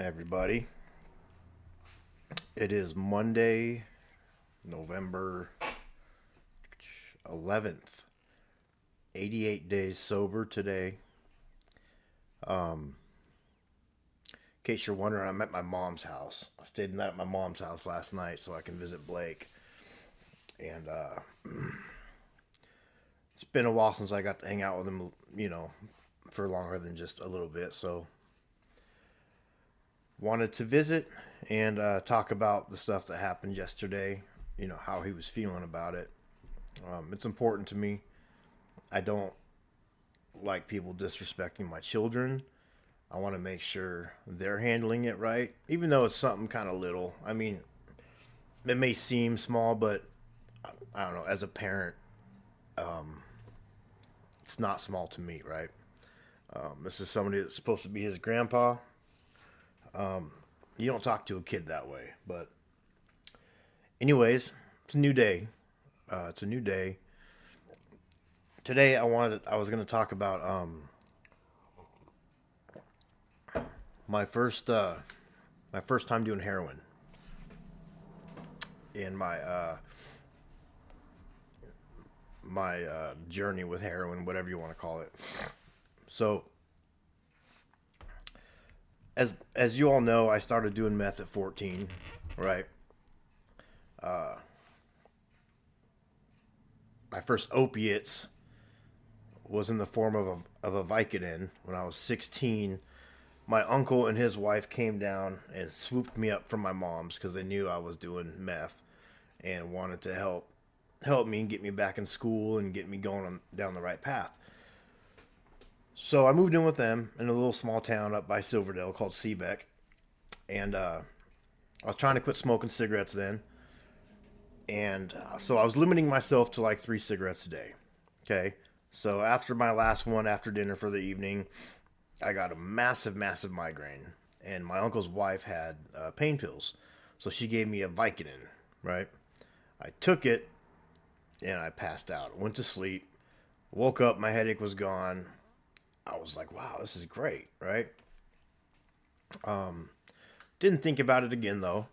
everybody. It is Monday, November 11th. 88 days sober today. In case you're wondering, I'm at my mom's house. I stayed the night at my mom's house last night so I can visit Blake. And it's been a while since I got to hang out with him, for longer than just a little bit. So wanted to visit and talk about the stuff that happened yesterday, how he was feeling about it. It's important to me. I don't like people disrespecting my children. I want to make sure they're handling it right, even though it's something kind of little. I mean, it may seem small, but I don't know, as a parent, it's not small to me, right? This is somebody that's supposed to be his grandpa. You don't talk to a kid that way, but anyways, it's a new day. It's a new day. Today, I was going to talk about my first time doing heroin, and my journey with heroin, whatever you want to call it. So, as you all know, I started doing meth at 14, right? My first opiates was in the form of a Vicodin. When I was 16, my uncle and his wife came down and swooped me up from my mom's because they knew I was doing meth and wanted to help me and get me back in school and get me going down the right path. So I moved in with them in a little small town up by Silverdale called Seebeck. And I was trying to quit smoking cigarettes then. And so I was limiting myself to like 3 cigarettes a day. Okay. So after my last one after dinner for the evening, I got a massive migraine. And my uncle's wife had pain pills. So she gave me a Vicodin, right? I took it and I passed out. Went to sleep. Woke up, my headache was gone. I was like, wow, this is great, right? Didn't think about it again, though.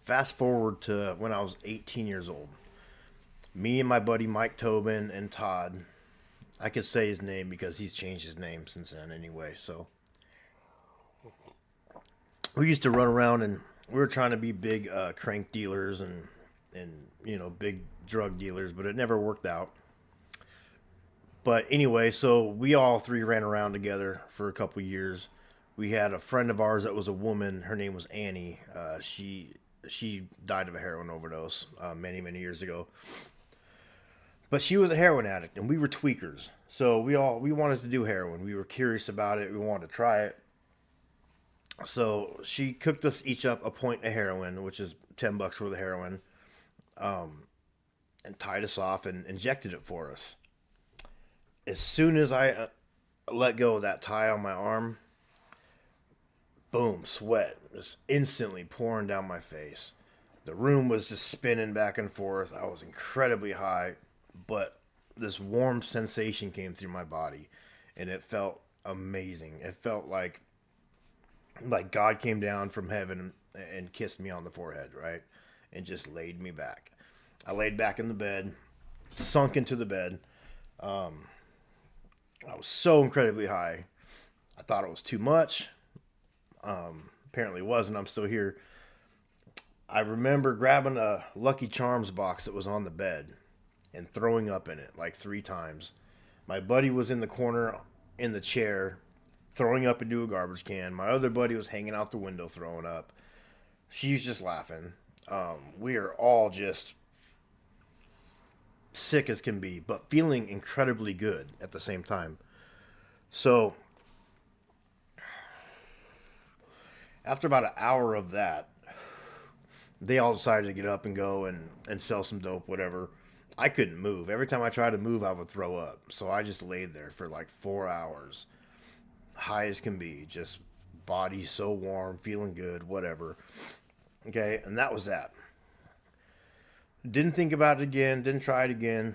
Fast forward to when I was 18 years old. Me and my buddy Mike Tobin and Todd, I could say his name because he's changed his name since then anyway, so. We used to run around and we were trying to be big crank dealers and big drug dealers, but it never worked out. But anyway, so we all three ran around together for a couple years. We had a friend of ours that was a woman. Her name was Annie. She died of a heroin overdose many years ago. But she was a heroin addict, and we were tweakers. So we wanted to do heroin. We were curious about it. We wanted to try it. So she cooked us each up a point of heroin, which is $10 worth of heroin, and tied us off and injected it for us. As soon as I let go of that tie on my arm, boom, sweat just instantly pouring down my face. The room was just spinning back and forth. I was incredibly high, but this warm sensation came through my body, and it felt amazing. It felt like God came down from heaven and kissed me on the forehead, right? And just laid me back. I laid back in the bed, sunk into the bed. I was so incredibly high. I thought it was too much. Apparently it wasn't. I'm still here. I remember grabbing a Lucky Charms box that was on the bed and throwing up in it like 3 times. My buddy was in the corner in the chair throwing up into a garbage can. My other buddy was hanging out the window throwing up. She's just laughing. We are all just sick as can be, but feeling incredibly good at the same time. So after about an hour of that, they all decided to get up and go and sell some dope, whatever. I couldn't move. Every time I tried to move, I would throw up. So I just laid there for like 4 hours, high as can be, just body so warm, feeling good, whatever. Okay, and that was that. Didn't think about it again, didn't try it again.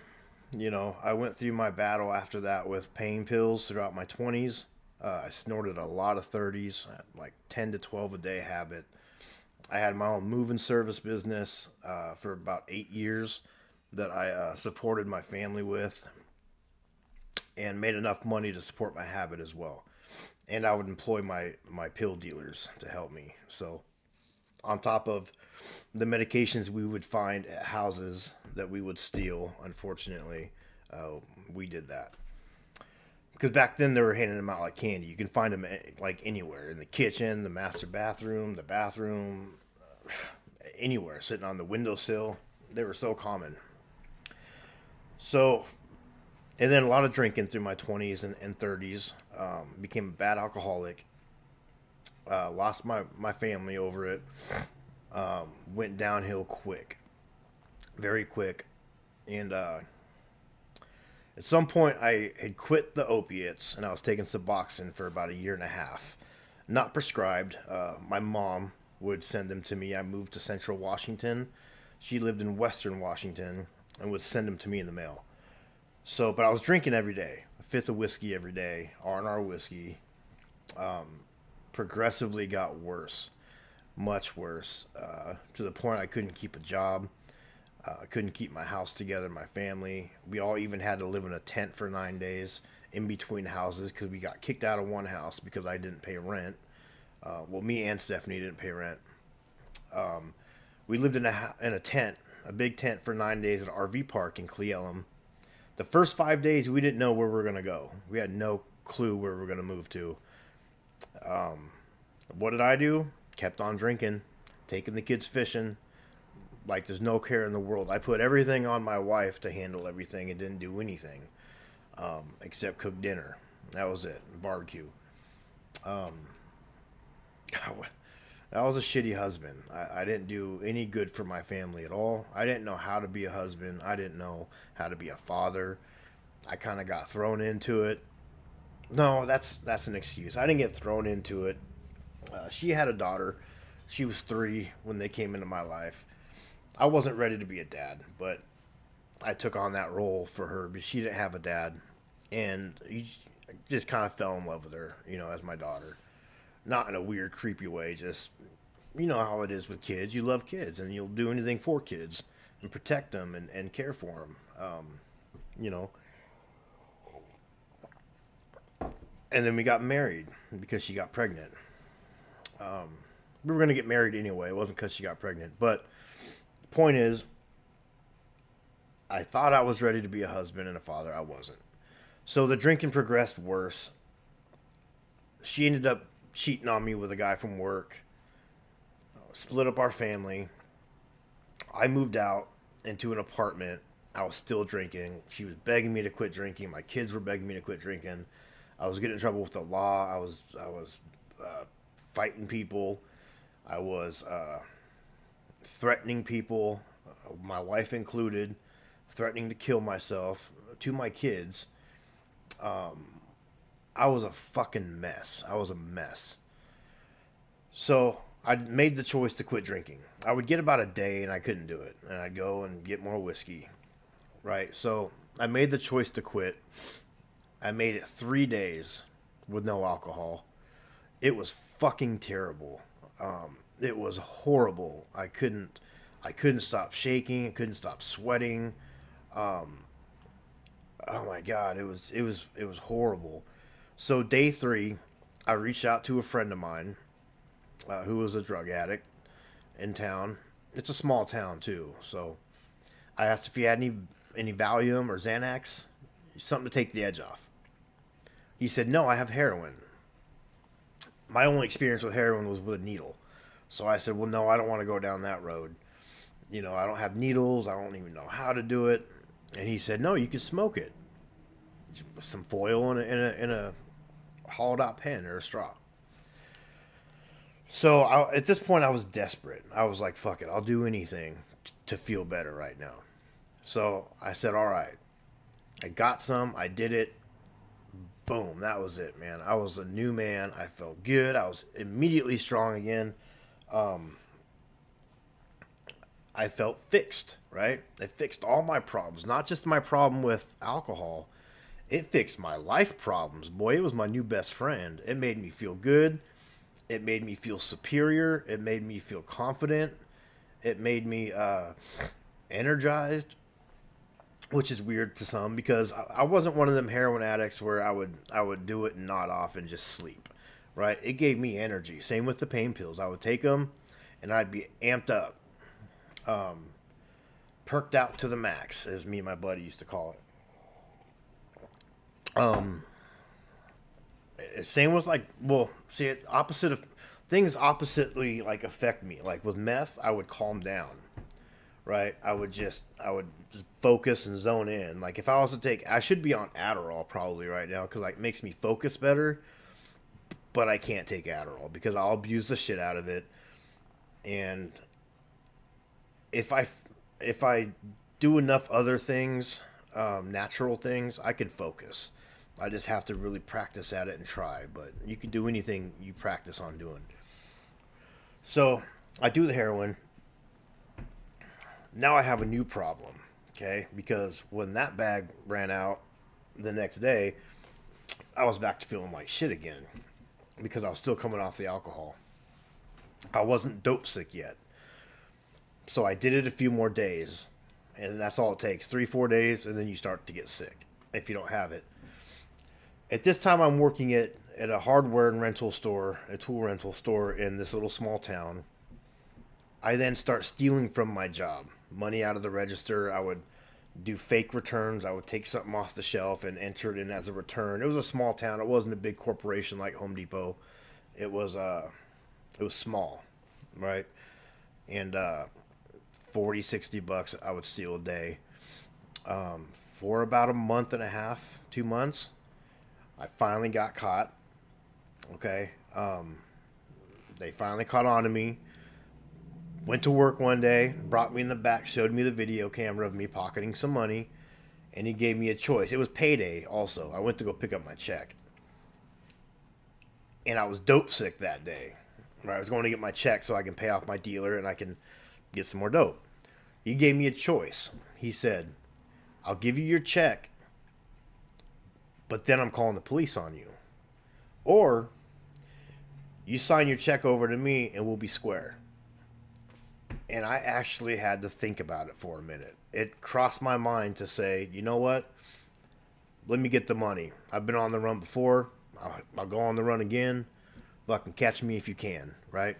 I went through my battle after that with pain pills throughout my 20s. I snorted a lot of 30s, like 10 to 12 a day habit. I had my own moving service business for about 8 years that I supported my family with and made enough money to support my habit as well. And I would employ my pill dealers to help me. So, on top of the medications we would find at houses that we would steal, unfortunately, uh, we did that. Because back then they were handing them out like candy. You can find them like anywhere in the kitchen, the master bathroom, the bathroom, anywhere, sitting on the windowsill. They were so common. So, and then a lot of drinking through my 20s and 30s. Became a bad alcoholic. Lost my family over it. Went downhill quick, very quick. And at some point, I had quit the opiates and I was taking Suboxone for about a year and a half. Not prescribed. My mom would send them to me. I moved to Central Washington. She lived in Western Washington and would send them to me in the mail. So, but I was drinking every day, a fifth of whiskey every day, R&R whiskey. Progressively got worse, much worse, to the point I couldn't keep a job. I couldn't keep my house together, my family. We all even had to live in a tent for 9 days in between houses because we got kicked out of one house because I didn't pay rent. Well, me and Stephanie didn't pay rent. We lived in a tent, a big tent for 9 days at an RV park in Cle Elum. The first 5 days, we didn't know where we were going to go. We had no clue where we were going to move to. What did I do? Kept on drinking, taking the kids fishing. Like there's no care in the world. I put everything on my wife to handle everything and didn't do anything except cook dinner. That was it. Barbecue. Um, that was a shitty husband. I didn't do any good for my family at all. I didn't know how to be a husband. I didn't know how to be a father. I kind of got thrown into it. No, that's an excuse. I didn't get thrown into it. She had a daughter. She was 3 when they came into my life. I wasn't ready to be a dad, but I took on that role for her because she didn't have a dad. And you just kind of fell in love with her, as my daughter. Not in a weird, creepy way, just, how it is with kids. You love kids, and you'll do anything for kids and protect them and care for them, And then we got married because she got pregnant. We were going to get married anyway. It wasn't because she got pregnant. But the point is, I thought I was ready to be a husband and a father. I wasn't. So the drinking progressed worse. She ended up cheating on me with a guy from work. Split up our family. I moved out into an apartment. I was still drinking. She was begging me to quit drinking. My kids were begging me to quit drinking. I was getting in trouble with the law. I was fighting people. I was threatening people, my wife included, threatening to kill myself to my kids. I was a fucking mess. I was a mess. So I made the choice to quit drinking. I would get about a day and I couldn't do it. And I'd go and get more whiskey. Right? So I made the choice to quit. I made it 3 days with no alcohol. It was fucking terrible. It was horrible. I couldn't stop shaking. I couldn't stop sweating. Oh my God, it was horrible. So day 3, I reached out to a friend of mine who was a drug addict in town. It's a small town too. So I asked if he had any Valium or Xanax, something to take the edge off. He said, "No, I have heroin." My only experience with heroin was with a needle. So I said, well, no, I don't want to go down that road. I don't have needles. I don't even know how to do it. And he said, no, you can smoke it. Some foil in a hollowed out pen or a straw. So at this point, I was desperate. I was like, fuck it. I'll do anything to feel better right now. So I said, all right. I got some. I did it. Boom. That was it, man. I was a new man. I felt good. I was immediately strong again. I felt fixed, right? I fixed all my problems. Not just my problem with alcohol. it fixed my life problems. Boy, it was my new best friend. It made me feel good. It made me feel superior. It made me feel confident. It made me energized, which is weird to some because I wasn't one of them heroin addicts where I would do it and nod off and just sleep, right? It gave me energy. Same with the pain pills. I would take them, and I'd be amped up, perked out to the max, as me and my buddy used to call it. Same with like, well, see, opposite of things oppositely like affect me. Like with meth, I would calm down, right? I would just focus and zone in. Like if I was to take, I should be on Adderall probably right now because like it makes me focus better. But I can't take Adderall because I'll abuse the shit out of it. And if I do enough other things, natural things, I could focus. I just have to really practice at it and try. But you can do anything you practice on doing. So I do the heroin. Now I have a new problem, okay? Because when that bag ran out the next day, I was back to feeling like shit again because I was still coming off the alcohol. I wasn't dope sick yet. So I did it a few more days, and that's all it takes. 3-4 days, and then you start to get sick if you don't have it. At this time, I'm working at a hardware and rental store, a tool rental store in this little small town. I then start stealing from my job. Money out of the register. I would do fake returns. I would take something off the shelf and enter it in as a return. It was a small town. It wasn't a big corporation like Home Depot. It was small, right? And 40, 60 bucks I would steal a day. For about a month and a half, 2 months, I finally got caught. Okay. They finally caught on to me. Went to work one day, brought me in the back, showed me the video camera of me pocketing some money, and he gave me a choice. It was payday also. I went to go pick up my check. And I was dope sick that day. Right? I was going to get my check so I can pay off my dealer and I can get some more dope. He gave me a choice. He said, I'll give you your check, but then I'm calling the police on you. Or you sign your check over to me and we'll be square. And I actually had to think about it for a minute. It crossed my mind to say, you know what? Let me get the money. I've been on the run before. I'll go on the run again. Fucking catch me if you can, right?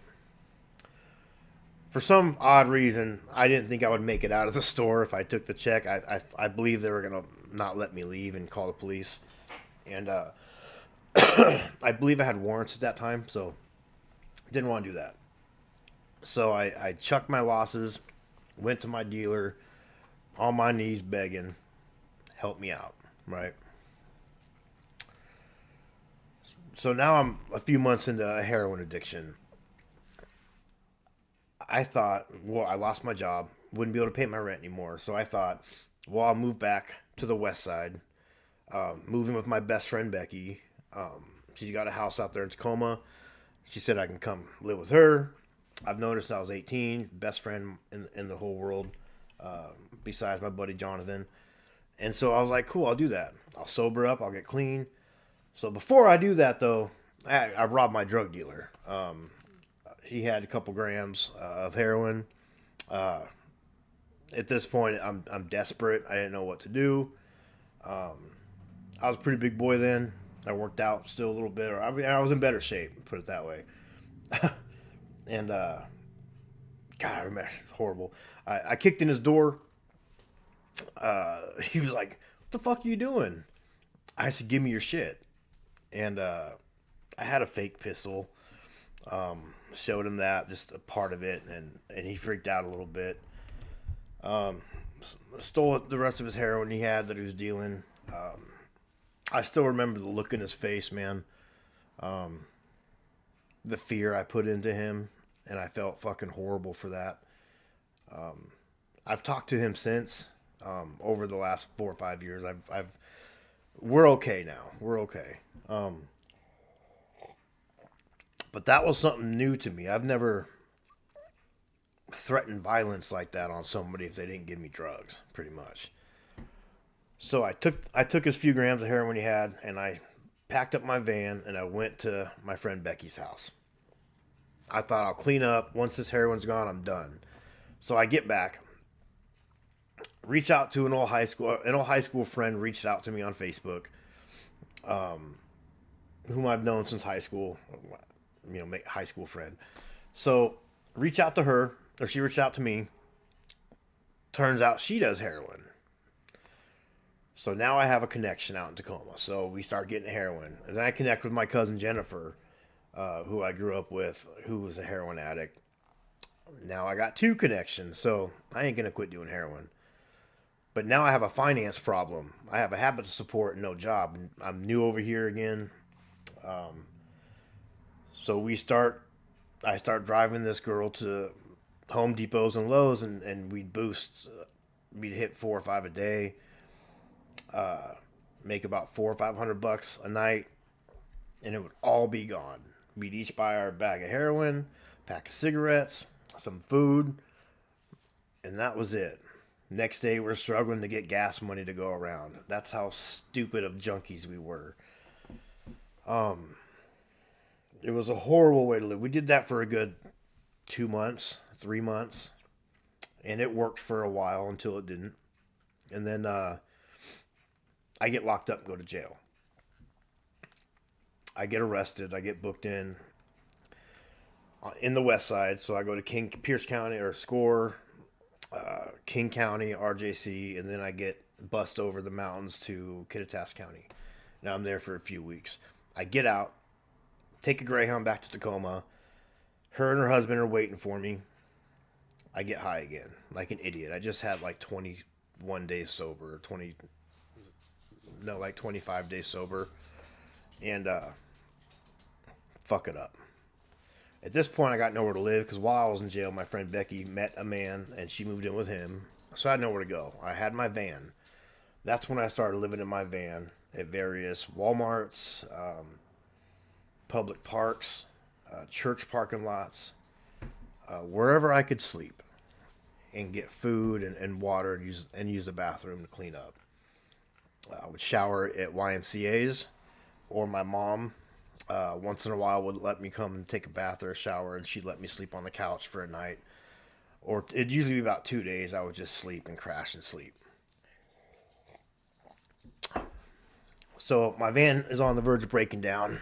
For some odd reason, I didn't think I would make it out of the store if I took the check. I believe they were going to not let me leave and call the police. And I believe I had warrants at that time, so didn't want to do that. So I chucked my losses, went to my dealer, on my knees begging, help me out, right? So now I'm a few months into a heroin addiction. I thought, well, I lost my job, wouldn't be able to pay my rent anymore. So I thought, well, I'll move back to the west side, moving with my best friend, Becky. She's got a house out there in Tacoma. She said I can come live with her. I've noticed I was 18, best friend in the whole world, besides my buddy Jonathan. And so I was like, cool, I'll do that. I'll sober up, I'll get clean. So before I do that, though, I robbed my drug dealer. He had a couple grams of heroin. At this point, I'm desperate. I didn't know what to do. I was a pretty big boy then. I worked out still a little bit. Or I was in better shape, put it that way. And, God, I remember, it's horrible. I kicked in his door. He was like, what the fuck are you doing? I said, give me your shit. And I had a fake pistol. Showed him that, just a part of it, and he freaked out a little bit. Stole the rest of his heroin he had that he was dealing. I still remember the look in his face, man. The fear I put into him, and I felt fucking horrible for that. I've talked to him since, over the last 4 or 5 years. We're okay now. We're okay. But that was something new to me. I've never threatened violence like that on somebody if they didn't give me drugs, pretty much. So I took his few grams of heroin he had, and I packed up my van and I went to my friend Becky's house. I thought I'll clean up. Once this heroin's gone, I'm done. So I get back, reach out to an old high school friend reached out to me on Facebook, whom I've known since high school, high school friend. So reach out to her, or she reached out to me. Turns out she does heroin. So now I have a connection out in Tacoma. So we start getting heroin. And then I connect with my cousin Jennifer, who I grew up with, who was a heroin addict. Now I got two connections, so I ain't going to quit doing heroin. But now I have a finance problem. I have a habit to support and no job. I'm new over here again. So I start driving this girl to Home Depots and Lowe's, and we'd hit 4 or 5 a day, make about $400 or $500 a night, and it would all be gone. We'd each buy our bag of heroin, pack of cigarettes, some food, and that was it. Next day, we're struggling to get gas money to go around. That's how stupid of junkies we were. It was a horrible way to live. We did that for a good 2 months, 3 months, and it worked for a while until it didn't. And then I get locked up and go to jail. I get arrested. I get booked in the West Side. So I go to Pierce County or SCORE, King County, RJC, and then I get bussed over the mountains to Kittitas County. Now I'm there for a few weeks. I get out, take a Greyhound back to Tacoma. Her and her husband are waiting for me. I get high again, like an idiot. I just had like 21 days sober, 25 days sober, and fuck it up. At this point, I got nowhere to live because while I was in jail, my friend Becky met a man and she moved in with him. So I had nowhere to go. I had my van. That's when I started living in my van at various Walmarts, public parks, church parking lots, wherever I could sleep and get food and water and use the bathroom to clean up. I would shower at YMCA's, or my mom once in a while would let me come and take a bath or a shower, and she'd let me sleep on the couch for a night. Or it'd usually be about 2 days. I would just sleep and crash and sleep. So my van is on the verge of breaking down.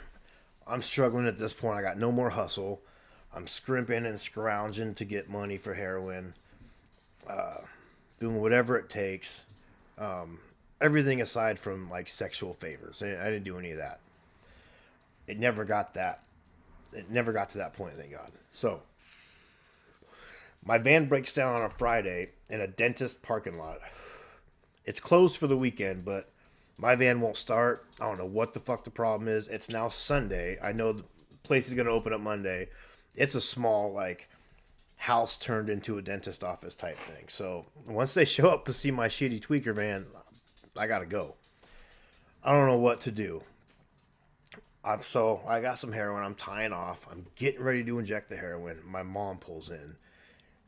I'm struggling at this point. I got no more hustle. I'm scrimping and scrounging to get money for heroin. Doing whatever it takes. Everything aside from like sexual favors. I didn't do any of that. It never got to that point, thank God. So my van breaks down on a Friday in a dentist parking lot. It's closed for the weekend, but my van won't start. I don't know what the fuck the problem is. It's now Sunday. I know the place is going to open up Monday. It's a small, like, house turned into a dentist office type thing. So once they show up to see my shitty tweaker van, I got to go. I don't know what to do. So I got some heroin. I'm tying off. I'm getting ready to inject the heroin. My mom pulls in,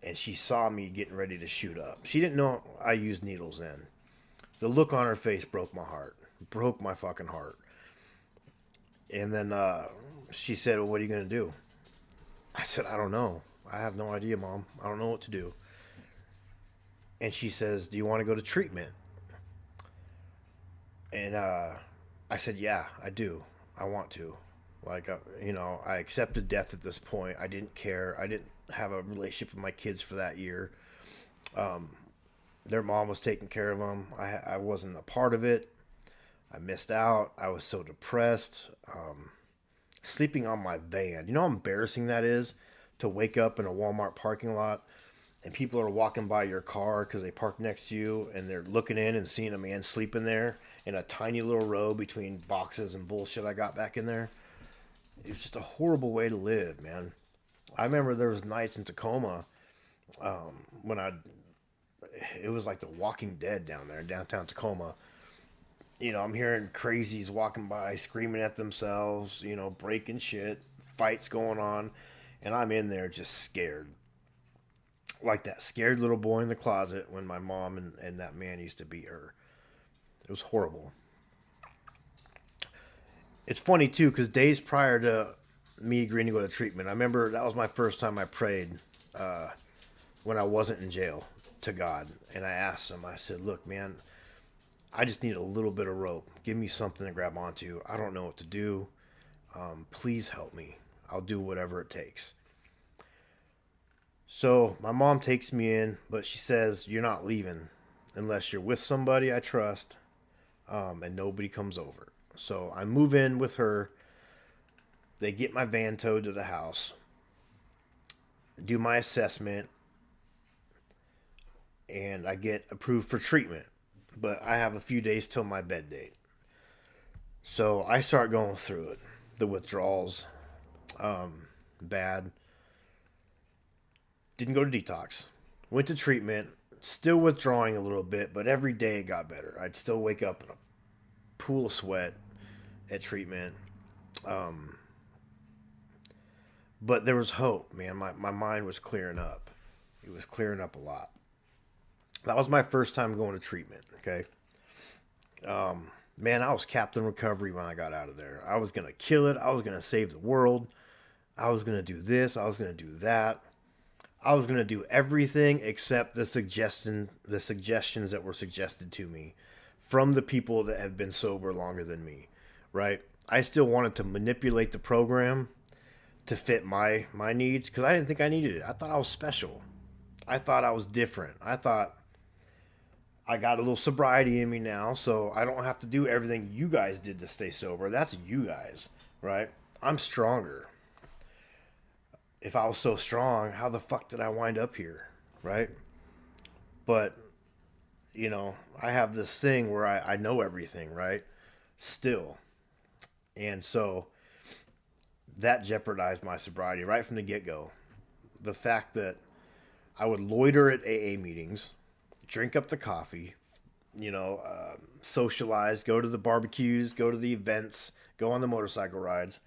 and she saw me getting ready to shoot up. She didn't know I used needles then. The look on her face broke my heart. Broke my fucking heart. And then she said, well, what are you going to do? I said, I don't know. I have no idea, Mom. I don't know what to do. And she says, do you want to go to treatment? And I said, yeah, I do. I want to. Like, I accepted death at this point. I didn't care. I didn't have a relationship with my kids for that year. Their mom was taking care of them. I wasn't a part of it. I missed out. I was so depressed. Sleeping on my van. You know how embarrassing that is? To wake up in a Walmart parking lot and people are walking by your car because they parked next to you and they're looking in and seeing a man sleeping there in a tiny little row between boxes and bullshit I got back in there. It was just a horrible way to live, man. I remember there was nights in Tacoma when it was like the Walking Dead down there in downtown Tacoma. I'm hearing crazies walking by, screaming at themselves, breaking shit, fights going on, and I'm in there just scared. Like that scared little boy in the closet when my mom and that man used to beat her. It was horrible. It's funny too, because days prior to me agreeing to go to treatment, I remember that was my first time I prayed when I wasn't in jail to God, and I asked him. I said, "Look, man, I just need a little bit of rope. Give me something to grab onto. I don't know what to do. Please help me. I'll do whatever it takes." So my mom takes me in, but she says, "You're not leaving unless you're with somebody I trust, and nobody comes over." So I move in with her. They get my van towed to the house, do my assessment, and I get approved for treatment. But I have a few days till my bed date. So I start going through it. The withdrawals, bad. Didn't go to detox. Went to treatment. Still withdrawing a little bit, but every day it got better. I'd still wake up in a pool of sweat at treatment. But there was hope, man. My mind was clearing up. It was clearing up a lot. That was my first time going to treatment, okay? Man, I was Captain Recovery when I got out of there. I was going to kill it. I was going to save the world. I was going to do this. I was going to do that. I was going to do everything except the suggestions that were suggested to me from the people that have been sober longer than me, right? I still wanted to manipulate the program to fit my needs because I didn't think I needed it. I thought I was special. I thought I was different. I thought I got a little sobriety in me now, so I don't have to do everything you guys did to stay sober. That's you guys, right? I'm stronger. If I was so strong, how the fuck did I wind up here, right? But, I have this thing where I know everything, right? Still. And so that jeopardized my sobriety right from the get-go. The fact that I would loiter at AA meetings, drink up the coffee, socialize, go to the barbecues, go to the events, go on the motorcycle rides.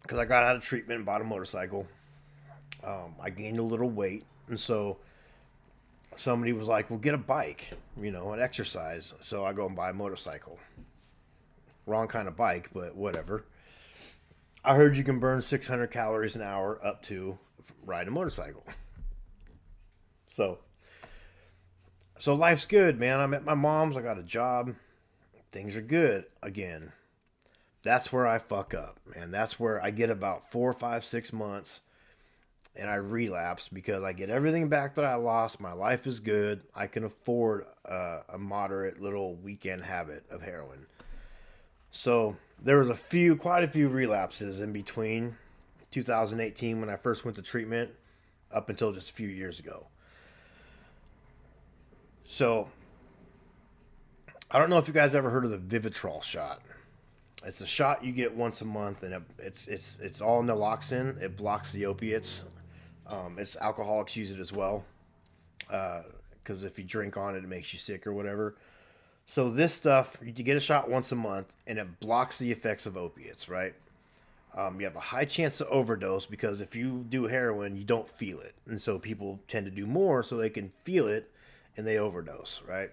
Because I got out of treatment and bought a motorcycle. I gained a little weight. And so somebody was like, well, get a bike, and exercise. So I go and buy a motorcycle. Wrong kind of bike, but whatever. I heard you can burn 600 calories an hour up to ride a motorcycle. So life's good, man. I'm at my mom's. I got a job. Things are good again. That's where I fuck up, man. That's where I get about 4, 5, 6 months and I relapse because I get everything back that I lost. My life is good. I can afford a moderate little weekend habit of heroin. So there was quite a few relapses in between 2018 when I first went to treatment up until just a few years ago. So I don't know if you guys ever heard of the Vivitrol shot. It's a shot you get once a month, and it's all naloxone. It blocks the opiates. It's alcoholics use it as well, because if you drink on it, it makes you sick or whatever. So this stuff, you get a shot once a month, and it blocks the effects of opiates, right? You have a high chance to overdose because if you do heroin, you don't feel it. And so people tend to do more so they can feel it, and they overdose, right?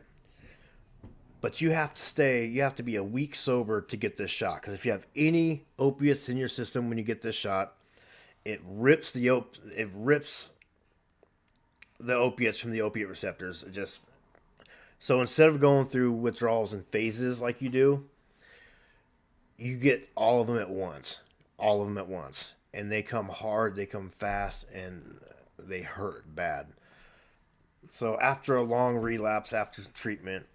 But you have to be a week sober to get this shot. Because if you have any opiates in your system when you get this shot, it rips the opiates from the opiate receptors. So instead of going through withdrawals in phases like you do, you get all of them at once. And they come hard, they come fast, and they hurt bad. So after a long relapse, after treatment,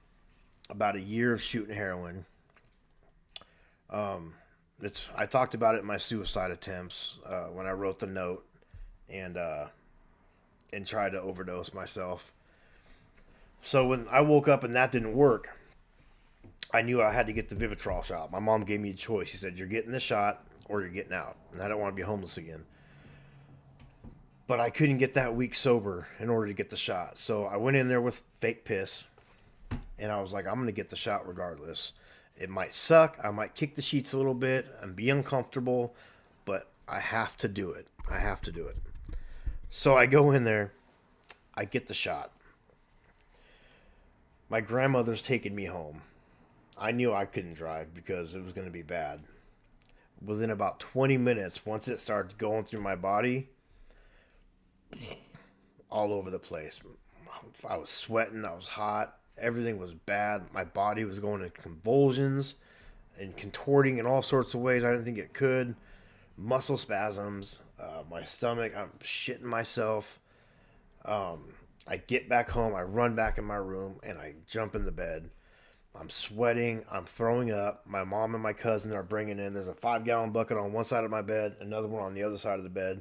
about a year of shooting heroin. I talked about it in my suicide attempts when I wrote the note and tried to overdose myself. So when I woke up and that didn't work, I knew I had to get the Vivitrol shot. My mom gave me a choice. She said, "You're getting the shot or you're getting out." And I don't want to be homeless again. But I couldn't get that week sober in order to get the shot. So I went in there with fake piss. And I was like, I'm going to get the shot regardless. It might suck. I might kick the sheets a little bit and be uncomfortable. But I have to do it. So I go in there. I get the shot. My grandmother's taking me home. I knew I couldn't drive because it was going to be bad. Within about 20 minutes, once it started going through my body, all over the place. I was sweating, I was hot, everything was bad. My body was going in convulsions and contorting in all sorts of ways I didn't think it could. Muscle spasms, my stomach, I'm shitting myself. Um, I get back home, I run back in my room, and I jump in the bed. I'm sweating. I'm throwing up. My mom and my cousin are bringing in. There's a 5-gallon bucket on one side of my bed, another one on the other side of the bed.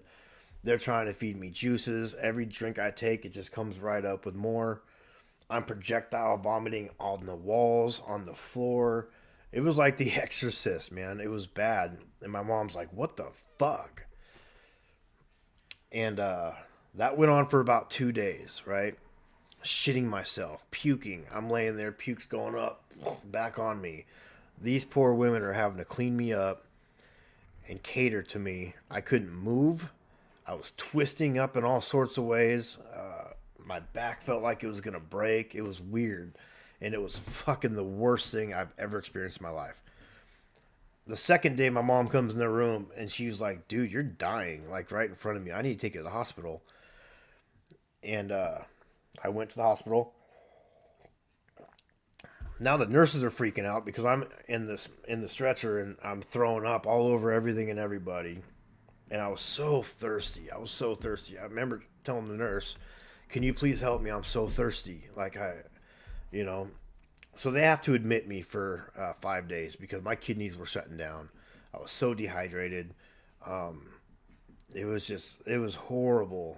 They're trying to feed me juices. Every drink I take, it just comes right up with more. I'm projectile vomiting on the walls, on the floor. It was like The Exorcist, man. It was bad. And my mom's like, what the fuck? And that went on for about 2 days, right? Shitting myself, puking. I'm laying there, puke's going up, back on me. These poor women are having to clean me up and cater to me. I couldn't move. I was twisting up in all sorts of ways. My back felt like it was going to break. It was weird. And it was fucking the worst thing I've ever experienced in my life. The second day, my mom comes in the room and she's like, dude, you're dying, like right in front of me. I need to take you to the hospital. And I went to the hospital. Now the nurses are freaking out because I'm in the stretcher and I'm throwing up all over everything and everybody. And I was so thirsty. I was so thirsty. I remember telling the nurse, "Can you please help me? I'm so thirsty." Like you know. So they have to admit me for 5 days because my kidneys were shutting down. I was so dehydrated. It was horrible.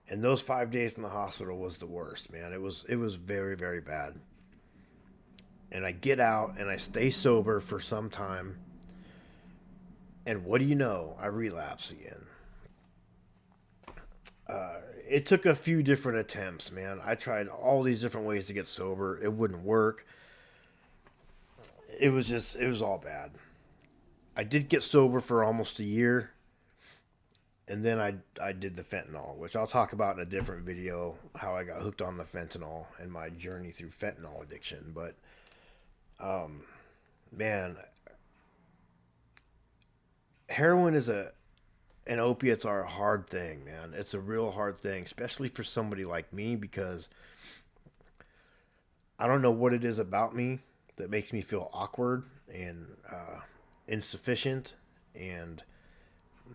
And those 5 days in the hospital was the worst, man. It was very, very bad. And I get out and I stay sober for some time. And what do you know? I relapse again. It took a few different attempts, man. I tried all these different ways to get sober. It wouldn't work. It was all bad. I did get sober for almost a year. And then I did the fentanyl, which I'll talk about in a different video, how I got hooked on the fentanyl and my journey through fentanyl addiction. But, man, heroin and opiates are a hard thing, man. It's a real hard thing, especially for somebody like me, because I don't know what it is about me that makes me feel awkward and insufficient and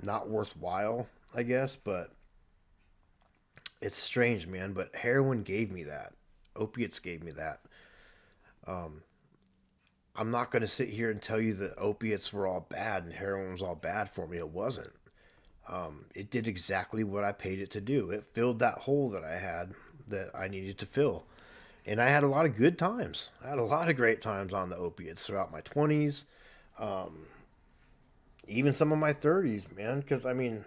not worthwhile, I guess, but it's strange, man. But heroin gave me that. Opiates gave me that. I'm not going to sit here and tell you that opiates were all bad and heroin was all bad for me. It wasn't. It did exactly what I paid it to do. It filled that hole that I had that I needed to fill. And I had a lot of good times. I had a lot of great times on the opiates throughout my 20s. Even some of my 30s, man. Because, I mean,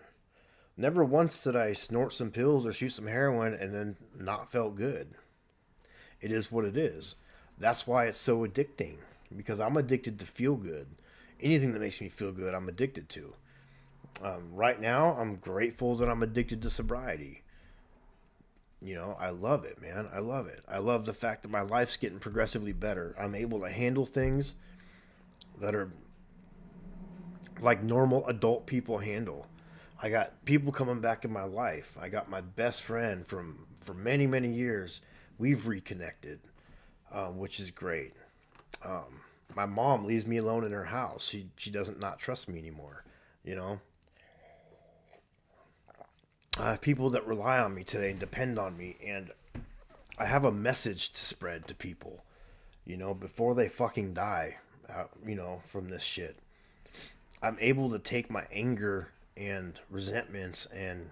never once did I snort some pills or shoot some heroin and then not felt good. It is what it is. That's why it's so addicting. Because I'm addicted to feel good. Anything that makes me feel good, I'm addicted to. Right now, I'm grateful that I'm addicted to sobriety. You know, I love it, man. I love it. I love the fact that my life's getting progressively better. I'm able to handle things that are like normal adult people handle. I got people coming back in my life. I got my best friend for many, many years. We've reconnected, which is great. My mom leaves me alone in her house. She doesn't not trust me anymore, you know. I have people that rely on me today and depend on me, and I have a message to spread to people, you know, before they fucking die, you know, from this shit. I'm able to take my anger and resentments and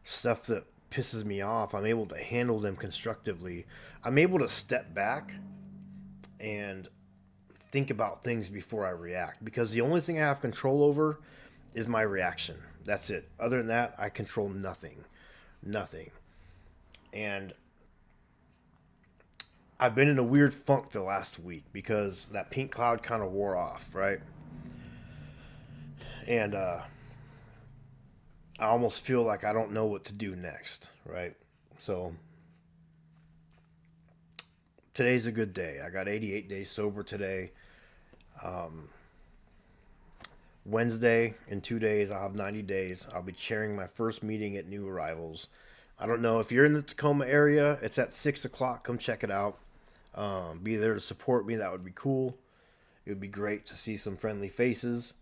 stuff that pisses me off. I'm able to handle them constructively. I'm able to step back and think about things before I react, because the only thing I have control over is my reaction. That's it. Other than that, I control nothing. Nothing. And I've been in a weird funk the last week because that pink cloud kind of wore off, right? And I almost feel like I don't know what to do next, right? So today's a good day. I got 88 days sober today. Wednesday, in 2 days, I'll have 90 days. I'll be chairing my first meeting at New Arrivals. I don't know if you're in the Tacoma area. It's at 6 o'clock. Come check it out. Be there to support me. That would be cool. It would be great to see some friendly faces.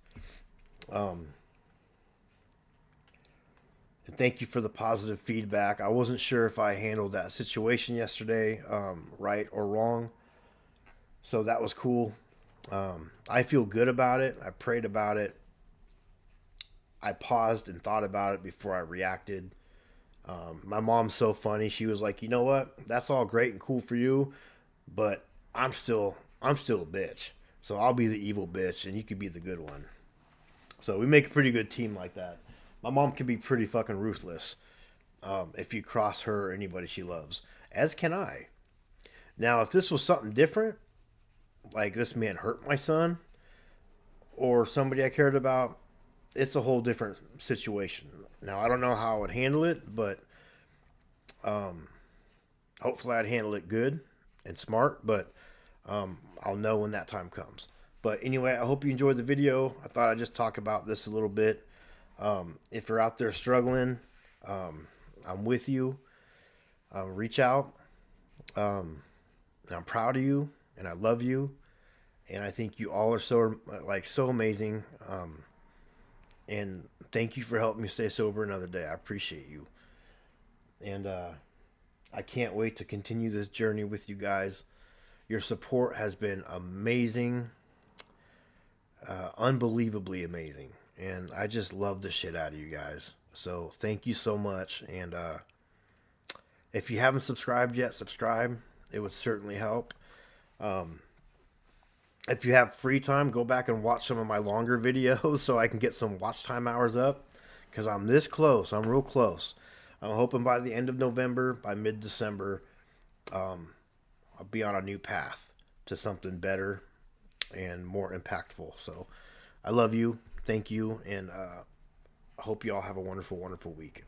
And thank you for the positive feedback. I wasn't sure if I handled that situation yesterday right or wrong. So that was cool. I feel good about it. I prayed about it. I paused and thought about it before I reacted. My mom's so funny. She was like, you know what? That's all great and cool for you, but I'm still a bitch. So I'll be the evil bitch and you could be the good one. So we make a pretty good team like that. My mom can be pretty fucking ruthless if you cross her or anybody she loves, as can I. Now, if this was something different, like this man hurt my son or somebody I cared about, it's a whole different situation. Now, I don't know how I would handle it, but hopefully I'd handle it good and smart, but I'll know when that time comes. But anyway, I hope you enjoyed the video. I thought I'd just talk about this a little bit. If you're out there struggling, I'm with you. Reach out. I'm proud of you, and I love you. And I think you all are so amazing. And thank you for helping me stay sober another day. I appreciate you. And I can't wait to continue this journey with you guys. Your support has been amazing. Unbelievably amazing. And I just love the shit out of you guys. So thank you so much. And if you haven't subscribed yet, subscribe. It would certainly help. If you have free time, go back and watch some of my longer videos so I can get some watch time hours up. Because I'm this close. I'm real close. I'm hoping by the end of November, by mid-December, I'll be on a new path to something better and more impactful. So I love you. Thank you. And I hope you all have a wonderful, wonderful week.